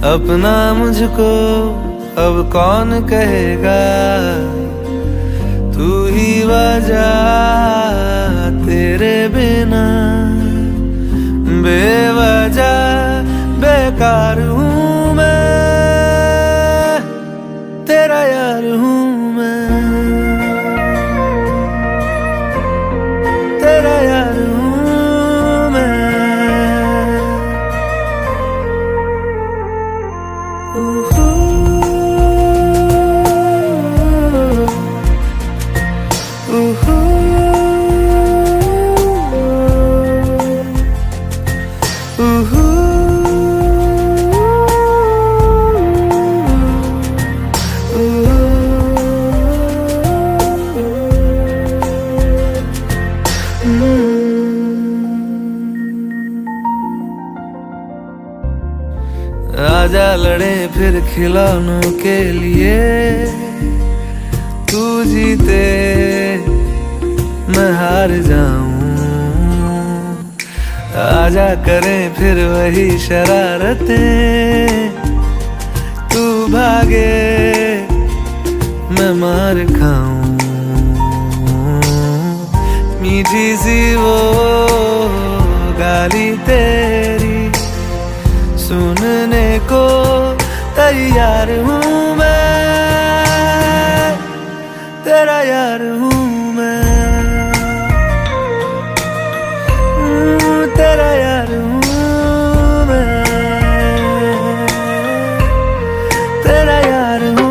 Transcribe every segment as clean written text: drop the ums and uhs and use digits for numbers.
अपना मुझको अब कौन कहेगा, तू ही वजह तेरे बिना बेवजह बेकार हूँ मैं, तेरा यार हूँ मैं, तेरा यार हूँ मैं। आजा लड़े फिर खिलौनों के लिए, तू जीते मैं हार जाऊं। आजा करें फिर वही शरारतें, तू भागे मैं मार खाऊं। मीठी सी वो गाली तेरी सुनने को तैयार हूँ मैं, तेरा यार हूँ मैं, तेरा यार हूँ मैं, तेरा यार हूँ।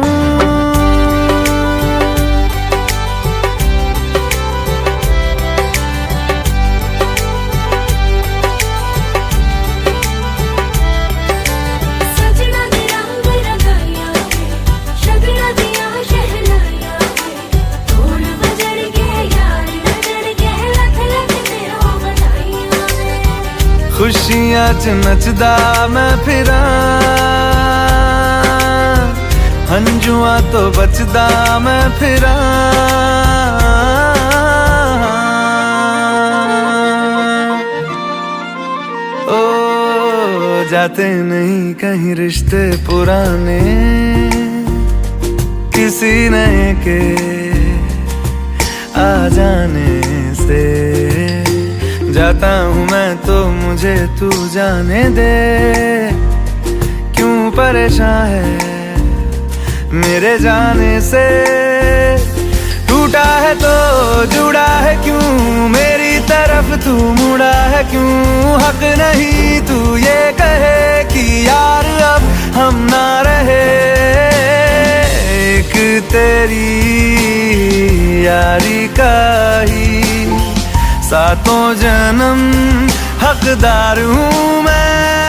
खुशियां च नचदा मैं फिरां, हंजुआ तो बचदा मैं फिरां। ओ जाते नहीं कहीं रिश्ते पुराने, किसी नए के आ जाने से। जाता हूँ मैं तो मुझे तू जाने दे, क्यों परेशान है मेरे जाने से। टूटा है तो जुड़ा है क्यों, मेरी तरफ तू मुड़ा है क्यों। हक नहीं तू ये कहे कि यार अब हम ना रहे, एक तेरी यारी का ही सातों जन्म हकदार हूँ मैं।